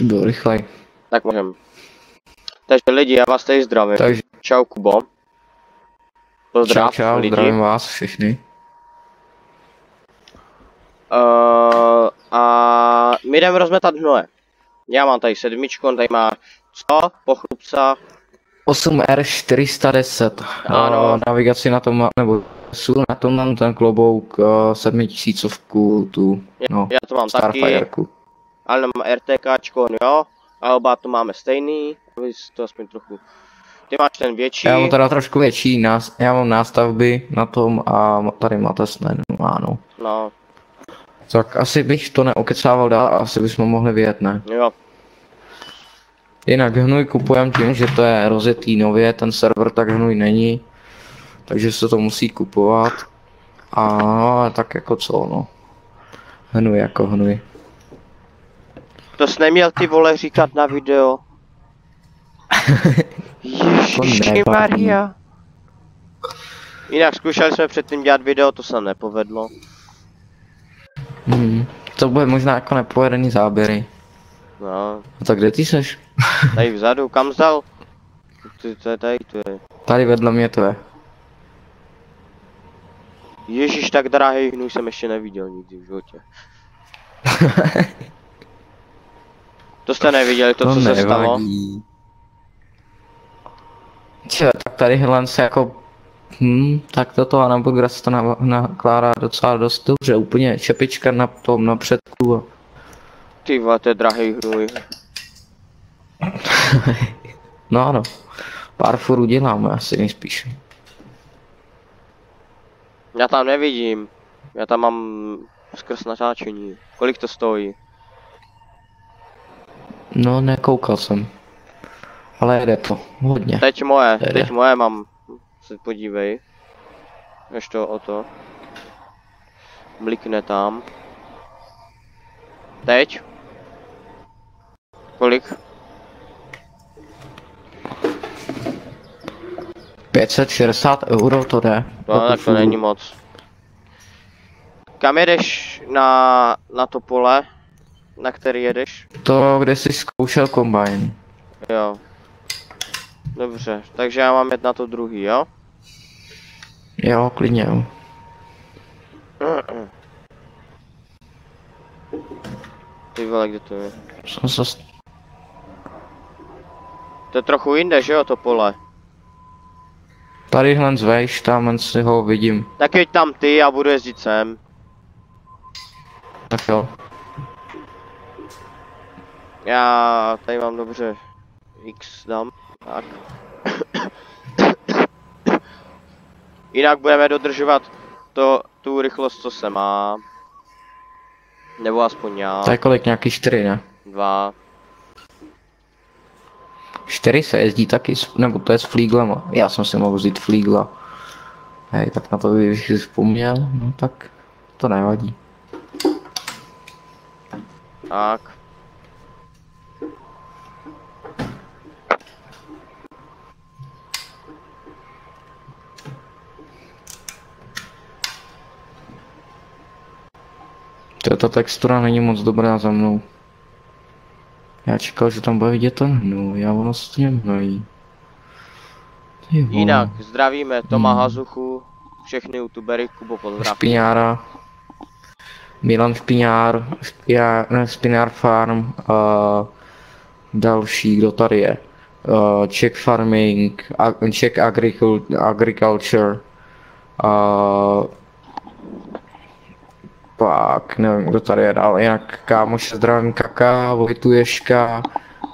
Byl rychlej. Tak můžem. Takže lidi, já vás tady zdravím. Takže Čau Kubo. Pozdrav čau, lidi. zdravím vás všechny. A my jdeme rozmetat hnoje. Já mám tady 7, on tady má co? Pochlupca. 8R410. Ano. Navigaci na tom mám, nebo na tom mám ten klobouk 7000 tu, no, Já to mám taky. Starfireku. Ale mám RTKčko, jo. A oba to máme stejný. Vy to aspoň trochu. Ty máš ten větší. Já mám teda trošku větší, já mám nástavby na tom a tady máte snen, ano. No. Tak asi bych to neokecával dál, asi bychom mohli vyjet, ne? Jo. Jinak hnůj kupujeme tím, že to je rozjetý nově, ten server tak hnůj není. Takže se to musí kupovat. A no, tak jako co, no. Hnůj jako hnůj. To jsi neměl ty vole říkat na video. Ježišmarja. Jinak zkoušeli jsme předtím dělat video, to se nepovedlo. To bude možná jako nepovedený záběry. No. A tak kde ty seš? Tady vzadu, kam zdal? To je tady, to je. Tady vedle mě to je. Ježíš, tak drahý hnůj jsem ještě neviděl nikdy v životě. To jste neviděli, to co se stalo? Če, tak tady Helen se jako... tak toto a na se to nakládá docela dost dobře, úplně čepička na tom napředku. Ty vole, to je drahý hnůj. No ano, pár furů děláme asi nejspíš. Já tam nevidím, já tam mám skrz natáčení. Kolik to stojí? No nekoukal jsem. Ale jde to, hodně. Teď moje mám, se podívej. Než to o to. Blikne tam. Teď? Kolik? 560 € to jde. No, tak to není moc. Kam jedeš na to pole? Na který jedeš? To, kde jsi zkoušel kombajn. Jo. Dobře, takže já mám jet na to druhý, jo? Jo, klidně jo. Ty vole, kde to je? Jsem To je trochu jinde, že jo, to pole? Tady hned zvejš, tam si ho vidím. Tak jeď tam ty a budu jezdit sem. Tak jo. Já tady mám dobře X dám, tak. Jinak budeme dodržovat tu rychlost, co se má. Nebo aspoň já. To je kolik, nějaký 4, ne? 2. 4 se jezdí taky, nebo to je s flíglema. Já jsem si mohl vzít flígla. Hej, tak na to bych si vzpomněl, no tak to nevadí. Tak. Ta textura není moc dobrá za mnou. Já čekal, že tam bude vidět ten hnůj, a ono se to hnojí. Jinak zdravíme Toma Hazuchu, všechny youtubery, Kubo pozdrav. Špiňára, Milan Špiňár, Špiňár Farm, další, kdo tady je, Czech Farming, Czech Agriculture, pak nevím, kdo tady je dál, jinak kámoš zdravím Kaka, Vojtu Ješka,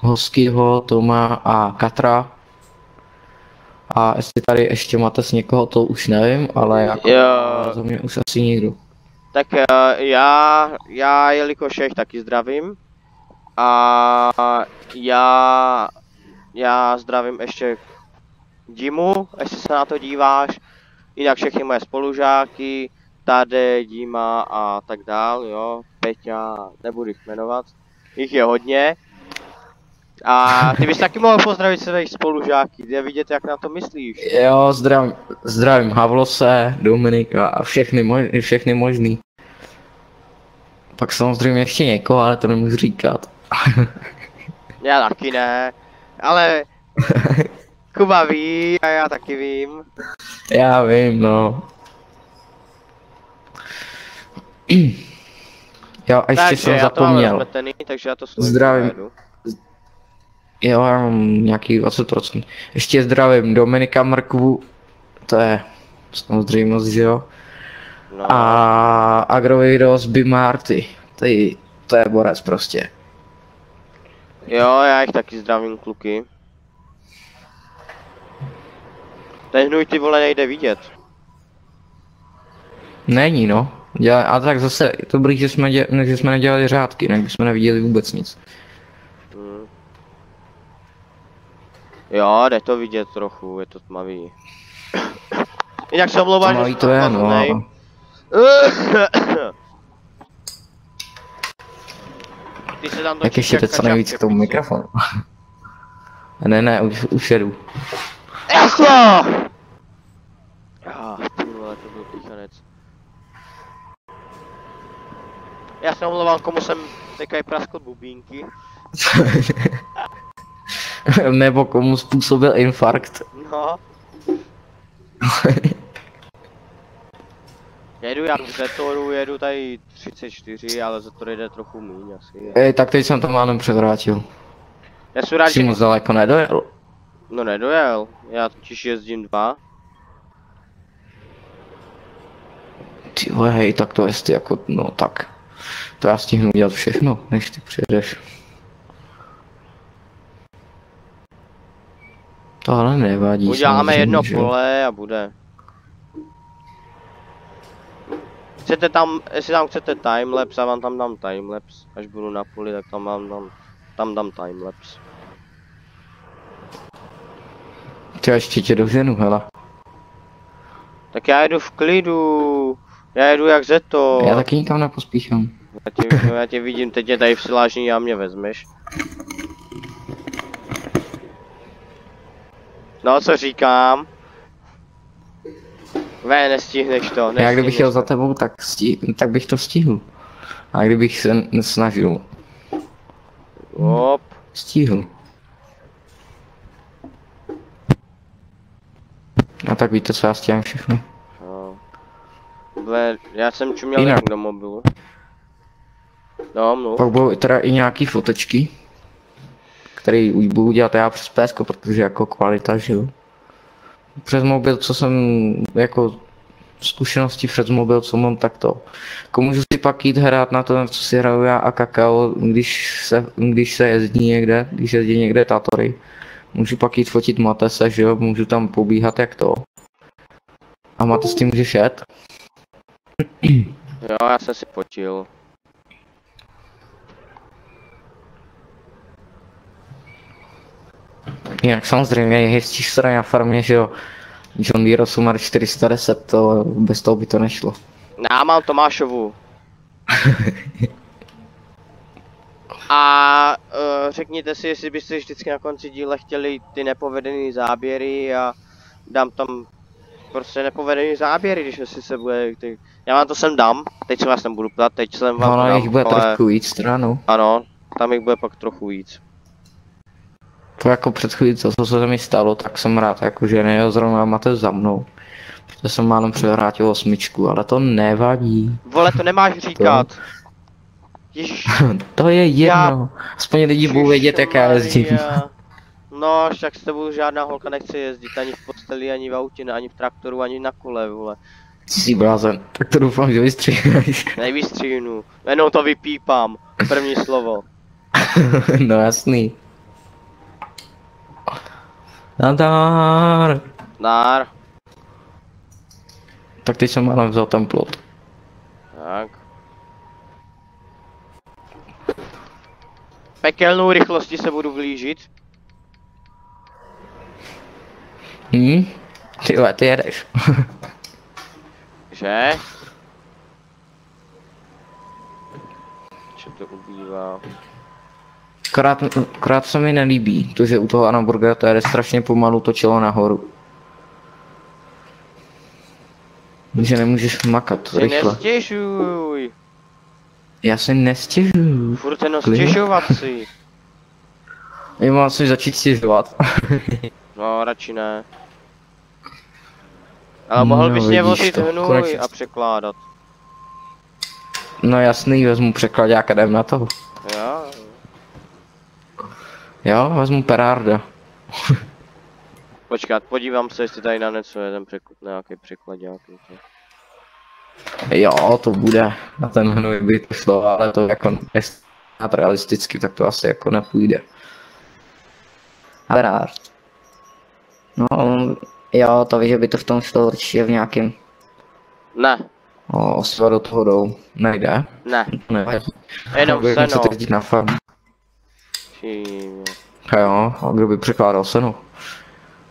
Hoskyho, Toma a Katra. A jestli tady ještě máte s někoho, to už nevím, ale jako za mě už asi nikdo. Tak já jelikož jich taky zdravím. A já zdravím ještě Dimu, jestli se na to díváš. Jinak všechny moje spolužáky, Tade, Dima a tak dál, jo. Peťa, nebudu jich jmenovat. Jich je hodně. A ty bys taky mohl pozdravit svých spolužáky, je vidět, jak na to myslíš. Jo, zdravím Havlose, Dominika a všechny možný. Pak samozřejmě ještě někoho, ale to nemůžu říkat. Já taky ne, ale Kuba ví a já taky vím. Já vím, no. Jo, a ještě Takže jsem já to mám zapomněl. rozmetený, takže já to složím Zdravím. jedu. Jo, já mám nějaký 20%. Ještě zdravím Dominika Mrkvu, to je samozřejmost, že jo. No, A Agroviros Bimarty, to je borec prostě. jo, já jich taky zdravím, kluky. Ten hnůj ty vole nejde vidět. Není no, a tak zase je to dobrý, že jsme nedělali řádky, jinak bychom neviděli vůbec nic. Jo, jde to vidět trochu, je to tmavý. Jinak se omlouvám, Tmavý že to je, no. Ty se tam Jak ještě teď co nejvíc k tomu mikrofonu. Ne, už jedu. Echo! Ty vole, to byl píchanec. Já se omlouvám, komu jsem teďka praskl bubínky. Nebo komu způsobil infarkt. No. Jedu jak v Zetoru, jedu tady 34, ale Zetor jde trochu míň asi. Tak teď jsem to málem převrátil. Já jsem rád, Jsi že... moc daleko nedojel. No nedojel, já totiž jezdím 2. Ty vole, hej, tak to jestli jako, no tak. To já stihnu dělat všechno, než ty přijedeš. Tohle nevadí. Uděláme jedno že? pole a bude. Chcete tam, jestli tam chcete timelapse, já vám tam dám timelapse. Až budu na poli, tak tam dám timelapse. Ty ještě tě doženu, hele. Tak já jedu v klidu. Já jedu jak Zeto. Já taky nikam nepospíchám. Já tě vidím, teď je tady v silážní a mě vezmeš. No co říkám? Nestihneš to. Já kdybych jel za tebou, tak bych to stihl. A kdybych se nesnažil. Hop. Stihl. A tak víte co, já stíhám všechno. No. Já jsem čuměl Jinak. do mobilu. No, mluv. Pak budou teda i nějaký fotečky, které budu dělat já přes PSK, protože jako kvalita, že jo. Přes mobil, co jsem jako zkušenosti přes mobil, co mám, tak to. Jako můžu si pak jít hrát na to, co si hraju já a Kakao, když se jezdí někde, když jezdí někde tátory. Můžu pak jít fotit Matese, že jo, můžu tam pobíhat jak to. A Mates tím můžeš jet? Jo, já jsem si fotil. Jinak samozřejmě jezdíš se na farmě, že jo. John Deere 8410, to bez toho by to nešlo. Já mám Tomášovu. A řekněte si, jestli byste vždycky na konci díle chtěli ty nepovedené záběry a dám tam prostě nepovedené záběry, když si se bude... Já vám to sem dám, teď se vás nebudu ptát, teď jsem vám Ono dám, jich bude trošku víc stranu. Ano, tam jich bude pak trochu víc. To jako před chvíli, co se mi stalo, tak jsem rád, jakože nejel zrovna Matez za mnou. Protože jsem málem převrátil 8, ale to nevadí. Vole, to nemáš říkat. Ježiš. To je jedno. Aspoň lidi budou vědět, jak já jezdím. No, však s tebou žádná holka nechce jezdit, ani v posteli, ani v autě, ani v traktoru, ani na kole, vole. Jsi blázen, tak to doufám, že vystříháš. Nevystříhnu, jenom to vypípám, první slovo. No jasný. Nadár. Nár. Tak teď jsem málem vzal ten plot. Tak. Pekelnou rychlostí se budu vlížit. Ty jedeš. Že? Co to ubývá? Akorát se mi nelíbí, to že u toho Anaburgera to jede strašně pomalu, točilo nahoru. Že nemůžeš makat Si rychle. nestěžuj. Já si nestěžuju. Furt jenom stěžovat si. Já mám si začít stěžovat. No, radši ne. Ale mohl bys mě vozit hnůj a překládat. No jasný, vezmu překladák a jdem na to. Jo. Jo, vezmu Perarda. Počkat, podívám se, jestli tady na něco je ten nějaký překladák. Jo, to bude. Na ten hnůj by to šlo, ale to jako realisticky, tak to asi jako nepůjde. Perard. No, jo, to víš, že by to v tom šlo určitě v nějakým. Ne. O, osiva do toho jdou. Nejde? Ne. Nevadí. Jenom Budeme seno. se teď na farm. A jo, a kdo by překládal seno?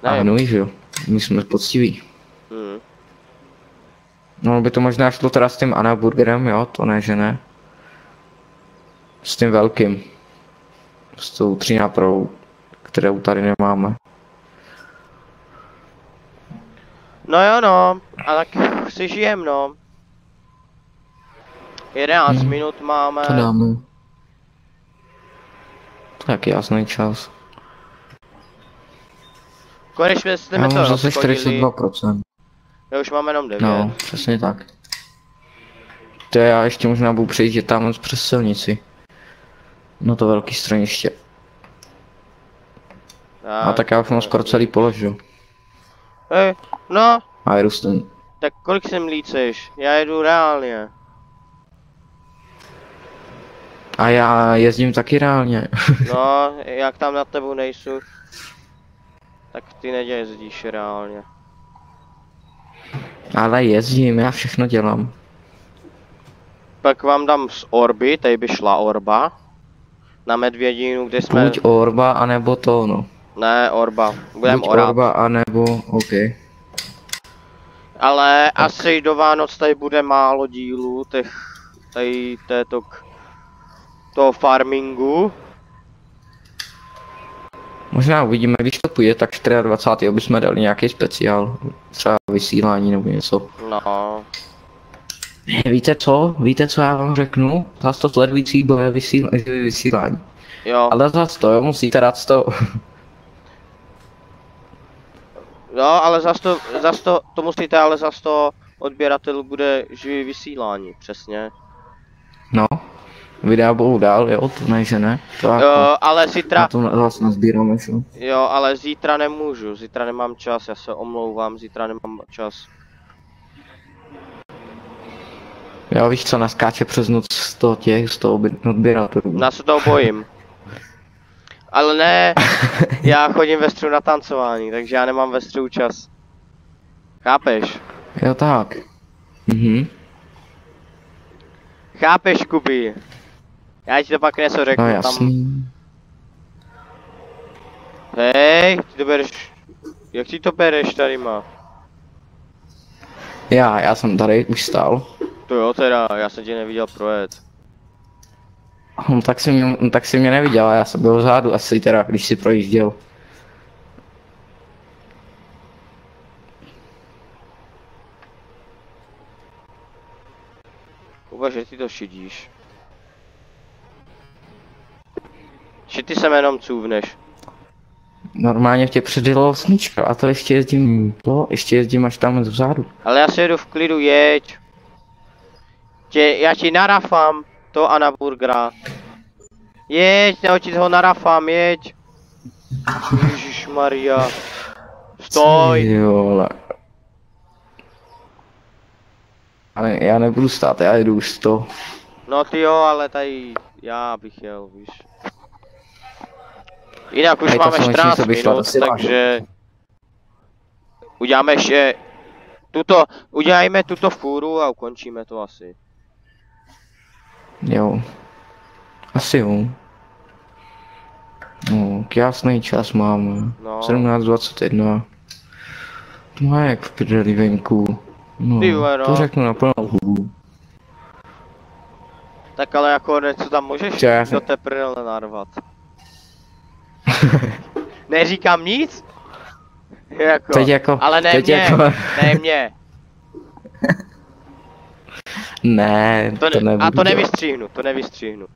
A hnůj, že jo? My jsme poctiví. No by to možná šlo teda s tím Anaburgerem, jo? To ne, že ne. S tím velkým. S tou 3 nápravou, kterou tady nemáme. No jo no, a tak si žijem no. 11 minut máme. To dáme. Tak jasný čas. Konečně jsme Já to mám zase rozchodili. 42%. Já už máme jenom 9. No, přesně tak. To já ještě možná budu přejít tam přes silnici. No to velký straniště. A tak já už mám skoro celý položil. Hej, no. A jedu s tím. Tak kolik sem líceš? Já jedu reálně. A já jezdím taky reálně. No, jak tam nad tebou nejsou, tak ty nejezdíš reálně. Ale jezdím, já všechno dělám. Pak vám dám z Orby, tady by šla Orba. Na Medvědínu, kde jsme... Buď Orba, anebo to, no. Ne, Orba. Budem Buď orát. Orba, anebo, OK. Ale tak. Asi do Vánoc tady bude málo dílů, tady toho farmingu. Možná uvidíme, když to půjde, tak 24. bychom dali nějaký speciál. Třeba vysílání nebo něco. No. Víte co já vám řeknu? Zas to sledující bude vysílání. Jo. Ale zas to, jo, musíte dát to. No, ale zas to musíte, ale zas to odběratel bude živý vysílání, přesně. No. Videa budou dál, jo, to ne, že ne. To jo, jako, ale zítra... Na to vlastně sbíráme, že? Jo, ale zítra nemůžu, zítra nemám čas, já se omlouvám, zítra nemám čas. Jo, víš co, naskáče přes noc z toho odběratelů. Já se toho bojím. Ale ne, já chodím ve středu na tancování, takže já nemám ve středu čas. Chápeš? Jo, tak. Chápeš, Kubi? Já ti to pak něco řeknu, no, jasný. Tam... Hej, ty to bereš... Jak ti to bereš tady má? Já jsem tady už stál. To jo teda, já jsem tě neviděl projet. No, tak si mě neviděl, já jsem byl vzadu asi teda, když si projížděl. Že ty to šidíš. Že ty se jenom cůvneš. Normálně tě předjelo sníčka a to ještě jezdím až tam vzadu. Ale já se jedu v klidu, jeď. Já ti narafám to Anaburgera. Jeď, nebo ti toho narafám, jeď. Ježišmarja. Stoj. Jole. Ale já nebudu stát, já jedu už 100. No ty jo, ale tady já bych jel, víš. Jinak už máme 14 minut, takže... Uděláme ještě... Udělejme tuto fůru a ukončíme to asi. Jo. Asi jo. No, jasný čas máme. No. 17:21. To má jak v prdeli venku. No, no. To řeknu na plnou hubu. Tak ale jako něco tam můžeš do té prdele narvat. Neříkám nic? Jako, teď jako, ale ne teď mě, jako... ne mě. Ne, to nebudu a to nevystřihnu, to nevystřihnu.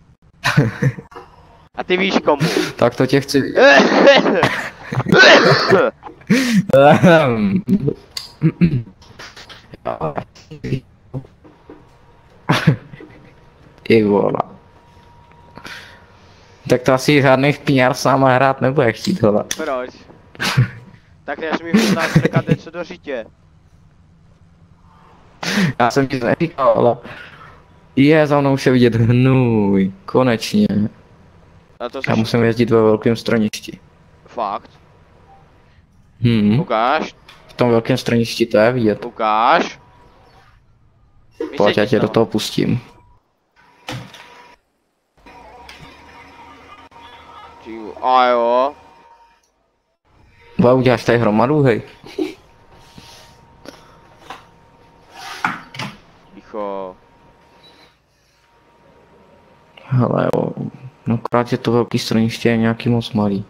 A ty víš komu. Tak to tě chci vidět. Ty vole. Tak to asi žádný PR s náma hrát nebude chtít, hele. Proč? Tak nesmíš nás strkat něco do řitě. Já jsem ti to neříkal, ale... Je, za mnou už je vidět hnůj, konečně. A to Já musím jezdit ve velkém straništi. Fakt? Ukáž. V tom velkém straništi to je vidět. Ukáž. Pojď, já tě do toho pustím. A jo. Bo uděláš tady hromadu, hej. Ticho. Hele jo, no akorát je to velký straniště je nějaký moc malý.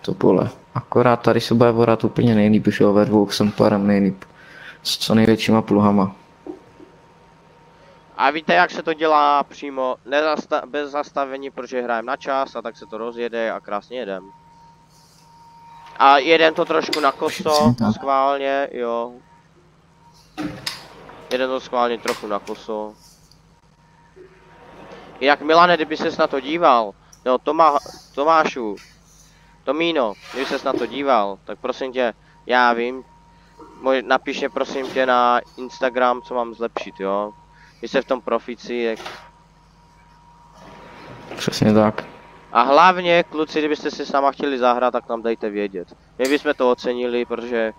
To pole. Akorát tady se bude vorat úplně nejlíp, že jo, ve dvou jsem párem nejlíp. S co největšíma pluhama. A víte, jak se to dělá přímo, bez zastavení, protože hrajeme na čas a tak se to rozjede a krásně jedem. A jedem to trošku na koso, schválně, jo. Jedem to schválně trochu na koso. Jak Milane, kdyby ses na to díval, no Tomášu, Tomíno, kdyby ses na to díval, tak prosím tě, já vím, napiš mě prosím tě na Instagram, co mám zlepšit, jo. Když jste v tom profici, tak... Přesně tak. A hlavně, kluci, kdybyste si s náma chtěli zahrát, tak nám dejte vědět. My bychom to ocenili, protože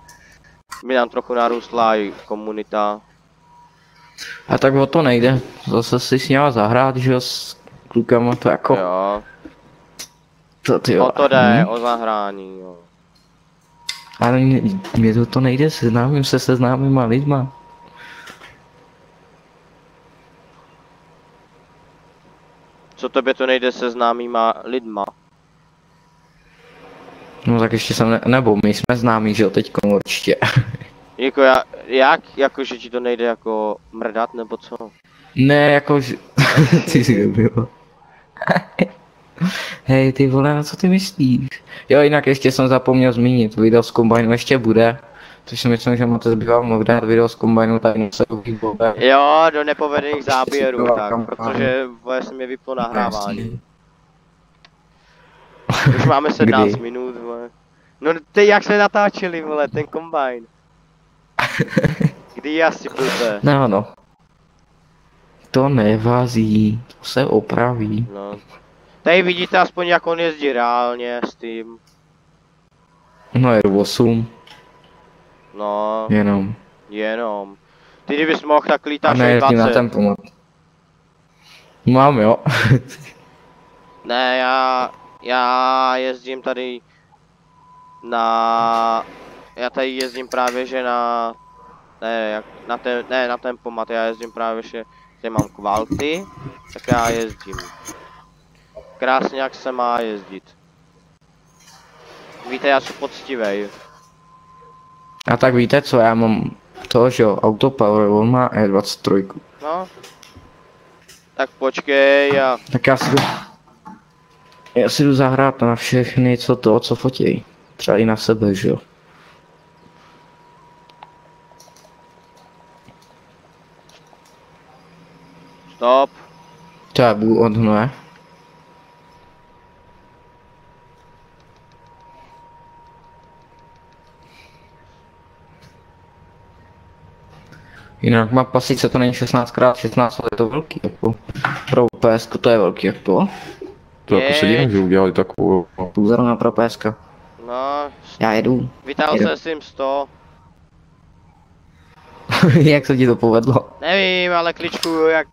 mi nám trochu narůstla i komunita. A tak o to nejde, zase si s něma zahrát, že jo, s klukama to jako... Jo. To ty jo. O to jde, o zahrání, jo. Ale mě to nejde, seznámím se se známýma lidma. Co tobě to nejde se známýma lidma? No tak ještě jsem, nebo my jsme známí, že jo, teďko určitě. Jako jako že ti to nejde jako mrdat, nebo co? Ne, jako že... ty si byl. Hej, ty vole, na co ty myslíš? Jo, jinak ještě jsem zapomněl zmínit, video z Combineu ještě bude. Což si myslím, že máte zbývá mnoho dát video z Combineu tady se výbové. Jo, do nepovedených záběrů, tak, protože jsem je vyplo nahrávání. Už máme 17 minut, vole. No ty jak jsme natáčeli, vole, ten Combine. Kdy asi bude? No. To nevazí, to se opraví. No. Tady vidíte aspoň jak on jezdí reálně s tím. No R8. No. Jenom. Ty kdybys mohl tak lítat a nejezdím na tempomat. Mám jo. Ne, já jezdím tady já tady jezdím právě že na tempomat, já jezdím právě že tady mám kvality, tak já jezdím. Krásně jak se má jezdit. Víte, já jsem poctivej. A tak víte co, já mám to, že jo, autopower, on má E23. No. Tak počkej a... Tak já si jdu zahrát na všechny, co fotěj. Třeba i na sebe, že jo. Stop. To já budu od ne. Jinak mapa sice to není 16x16, ale je to velký jako. Pro PS to je velký jako. To jako se divím, že udělali takovou... Půl na pro PS. No. Já jedu. Vytáhl jsem s tím 100. Jak se ti to povedlo? Nevím, ale kličkuju jak...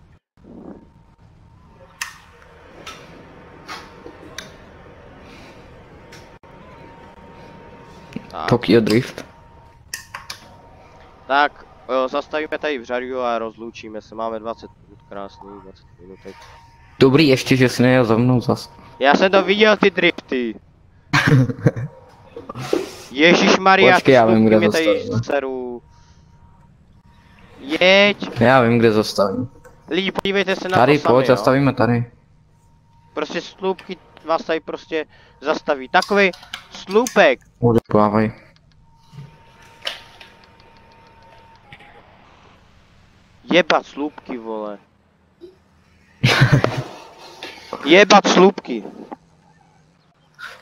Tokyo Drift. Tak, jo, zastavíme tady v řadu a rozloučíme se, máme 20 minut, krásný 20 minutek. Dobrý ještě, že jsi nejel za mnou zas. Já jsem to viděl, ty drifty. Ježišmarja, Počkej, já vím, kde mě tady zastavíme. dceru. Jeď. Já vím, kde zastavím. Lidi, podívejte se na Tady, to sami, pojď, jo. zastavíme tady. Prostě slupky vás tady prostě zastaví. Takový slupek. Odeplávaj. Jebat slupky, vole. Jebat slupky.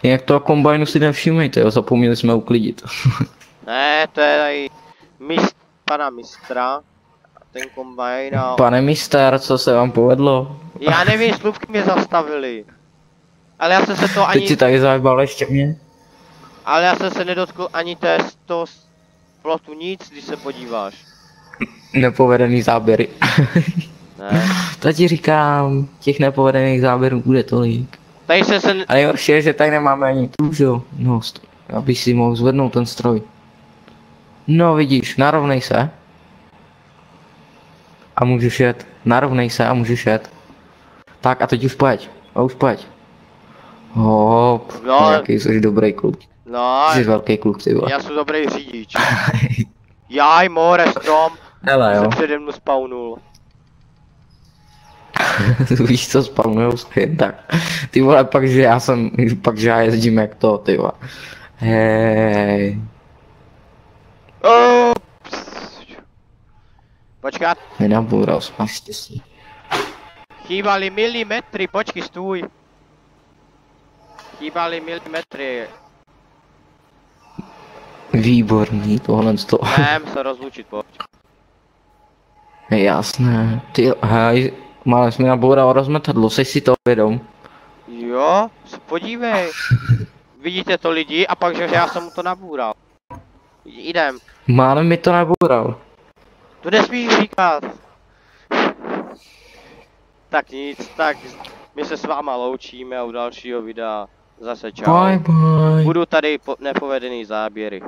Jak toho kombajnu si nevšímejte, jo, zapomněli jsme uklidit. Ne, to je tady pana mistra. Ten kombajn a... Pane mister, co se vám povedlo? Já nevím, slupky mě zastavili. Ale já jsem se to Teď si ani... tady zajebal ještě mě? Ale já jsem se nedotkl ani toho plotu nic, když se podíváš. Nepovedený záběry. Ne. To ti říkám, těch nepovedených záběrů bude tolik. Tady jsem se... A nejhorší je, že tady nemáme ani tu, že jo? No, abych si mohl zvednout ten stroj. No vidíš, narovnej se. A můžeš jet. Narovnej se a můžeš jet. Tak a teď už pojď. A už pojď. Hop, No. jaký jsi dobrý kluk. No, Jsi velký kluk, ty vole. já jsem dobrý řidič. Jaj, more, strom, Hele se jo, přede mnou spawnul. víš co, spawnujou se jen tak. Ty vole, pak že já jezdím jak to, ty vole. Hej. Počkat, Nenaboural, máš štěstí. chýbali milimetry, počkej, stůj. Chýbali milimetry, Výborný, tohle to. jdem se rozlučit, pojď. Je jasné. Ty, hej, máme jsme naboural rozmetadlo, jsi si to vědom? Jo, se podívej. Vidíte to lidi a pak, že já jsem mu to nabůral. Jdem, Máme mi to naboural. to nesmíš říkat. Tak nic, tak my se s váma loučíme a u dalšího videa zase čau. Bye bye. Budu tady nepovedený záběry.